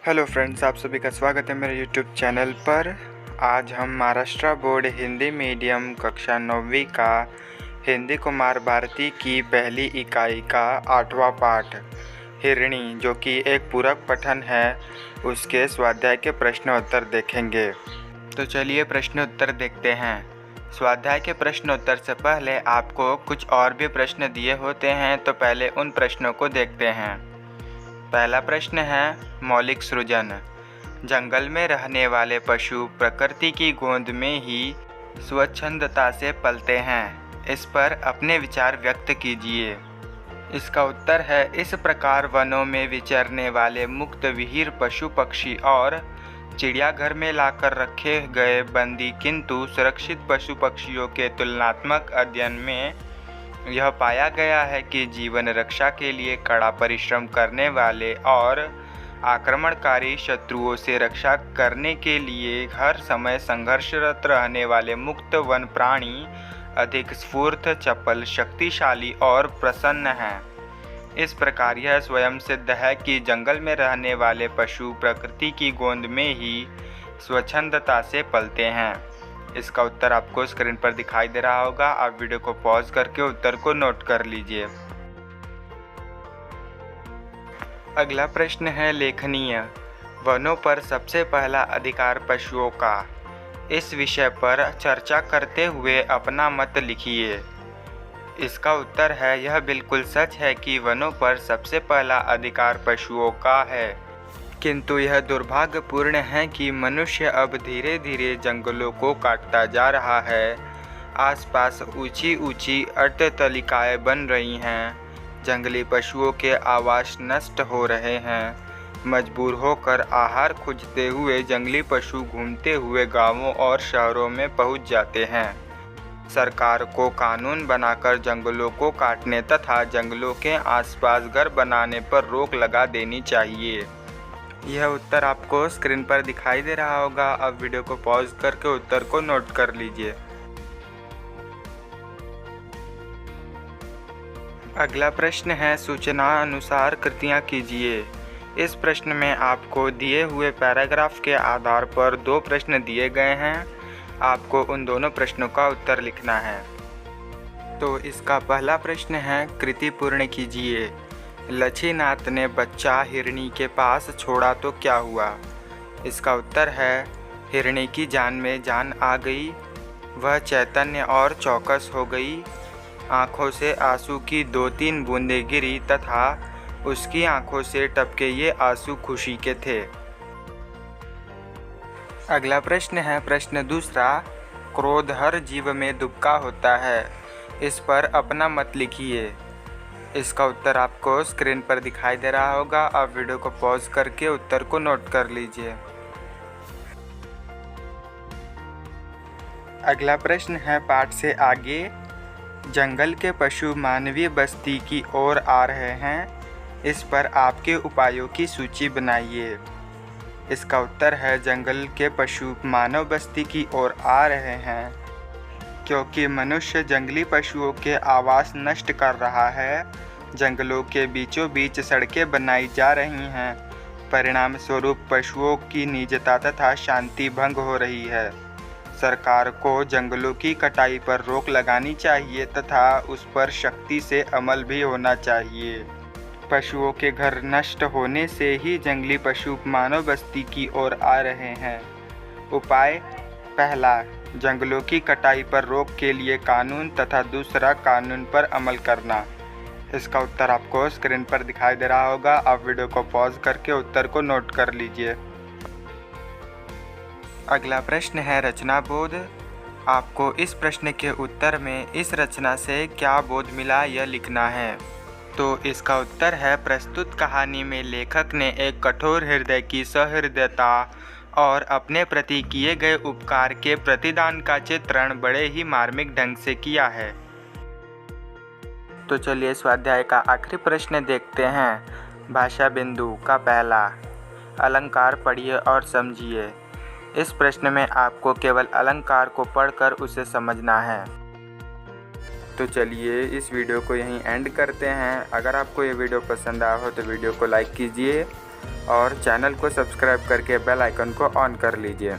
Hello friends, आप सभी का स्वागत है मेरे यूट्यूब चैनल पर। आज हम महाराष्ट्र बोर्ड हिंदी मीडियम कक्षा 9वीं का हिंदी कुमार भारती की पहली इकाई का 8वां पाठ हिरणी, जो कि एक पूरक पठन है, उसके स्वाध्याय के प्रश्नोत्तर देखेंगे। तो चलिए प्रश्नोत्तर देखते हैं। स्वाध्याय के प्रश्नोत्तर से पहले आपको कुछ और भी प्रश्न दिए होते हैं, तो पहले उन प्रश्नों को देखते हैं। पहला प्रश्न है मौलिक सृजन। जंगल में रहने वाले पशु प्रकृति की गोद में ही स्वच्छंदता से पलते हैं। इस पर अपने विचार व्यक्त कीजिए। इसका उत्तर है, इस प्रकार वनों में विचरने वाले मुक्त विहीर पशु पक्षी और चिड़ियाघर में लाकर रखे गए बंदी किंतु सुरक्षित पशु पक्षियों के तुलनात्मक अध्ययन में यह पाया गया है कि जीवन रक्षा के लिए कड़ा परिश्रम करने वाले और आक्रमणकारी शत्रुओं से रक्षा करने के लिए हर समय संघर्षरत रहने वाले मुक्त वन प्राणी अधिक स्फूर्त, चपल, शक्तिशाली और प्रसन्न हैं। इस प्रकार यह स्वयं सिद्ध है कि जंगल में रहने वाले पशु प्रकृति की गोद में ही स्वच्छंदता से पलते हैं। इसका उत्तर आपको स्क्रीन पर दिखाई दे रहा होगा। आप वीडियो को पॉज करके उत्तर को नोट कर लीजिए। अगला प्रश्न है लेखनीय। वनों पर सबसे पहला अधिकार पशुओं का। इस विषय पर चर्चा करते हुए अपना मत लिखिए। इसका उत्तर है, यह बिल्कुल सच है कि वनों पर सबसे पहला अधिकार पशुओं का है, किंतु यह दुर्भाग्यपूर्ण है कि मनुष्य अब धीरे धीरे जंगलों को काटता जा रहा है। आसपास ऊंची ऊंची अट्टालिकाएं बन रही हैं। जंगली पशुओं के आवास नष्ट हो रहे हैं। मजबूर होकर आहार खोजते हुए जंगली पशु घूमते हुए गांवों और शहरों में पहुंच जाते हैं। सरकार को कानून बनाकर जंगलों को काटने तथा जंगलों के आसपास घर बनाने पर रोक लगा देनी चाहिए। यह उत्तर आपको स्क्रीन पर दिखाई दे रहा होगा। अब वीडियो को पॉज करके उत्तर को नोट कर लीजिए। अगला प्रश्न है सूचना अनुसार कृतियाँ कीजिए। इस प्रश्न में आपको दिए हुए पैराग्राफ के आधार पर 2 प्रश्न दिए गए हैं। आपको उन दोनों प्रश्नों का उत्तर लिखना है। तो इसका पहला प्रश्न है, कृति पूर्ण कीजिए। लच्छीनाथ ने बच्चा हिरणी के पास छोड़ा तो क्या हुआ? इसका उत्तर है, हिरणी की जान में जान आ गई। वह चैतन्य और चौकस हो गई। आँखों से आंसू की 2-3 बूंदें गिरी तथा उसकी आँखों से टपके ये आंसू खुशी के थे। अगला प्रश्न है प्रश्न दूसरा, क्रोध हर जीव में दुबका होता है। इस पर अपना मत लिखिए। इसका उत्तर आपको स्क्रीन पर दिखाई दे रहा होगा। आप वीडियो को पॉज करके उत्तर को नोट कर लीजिए। अगला प्रश्न है पाठ से आगे, जंगल के पशु मानवीय बस्ती की ओर आ रहे हैं। इस पर आपके उपायों की सूची बनाइए। इसका उत्तर है, जंगल के पशु मानव बस्ती की ओर आ रहे हैं क्योंकि मनुष्य जंगली पशुओं के आवास नष्ट कर रहा है। जंगलों के बीचों बीच सड़कें बनाई जा रही हैं। परिणाम स्वरूप पशुओं की निजता तथा शांति भंग हो रही है। सरकार को जंगलों की कटाई पर रोक लगानी चाहिए तथा उस पर सख्ती से अमल भी होना चाहिए। पशुओं के घर नष्ट होने से ही जंगली पशु मानव बस्ती की ओर आ रहे हैं। उपाय, पहला, जंगलों की कटाई पर रोक के लिए कानून तथा दूसरा, कानून पर अमल करना। इसका उत्तर आपको स्क्रीन पर दिखाई दे रहा होगा। आप वीडियो को पॉज करके उत्तर को नोट कर लीजिए। अगला प्रश्न है रचना बोध। आपको इस प्रश्न के उत्तर में इस रचना से क्या बोध मिला यह लिखना है। तो इसका उत्तर है, प्रस्तुत कहानी में लेखक ने एक कठोर हृदय की सहृदयता और अपने प्रति किए गए उपकार के प्रतिदान का चित्रण बड़े ही मार्मिक ढंग से किया है। तो चलिए स्वाध्याय का आखिरी प्रश्न देखते हैं। भाषा बिंदु का पहला, अलंकार पढ़िए और समझिए। इस प्रश्न में आपको केवल अलंकार को पढ़कर उसे समझना है। तो चलिए इस वीडियो को यहीं एंड करते हैं। अगर आपको ये वीडियो पसंद आया हो तो वीडियो को लाइक कीजिए और चैनल को सब्सक्राइब करके बेल आइकन को ऑन कर लीजिए।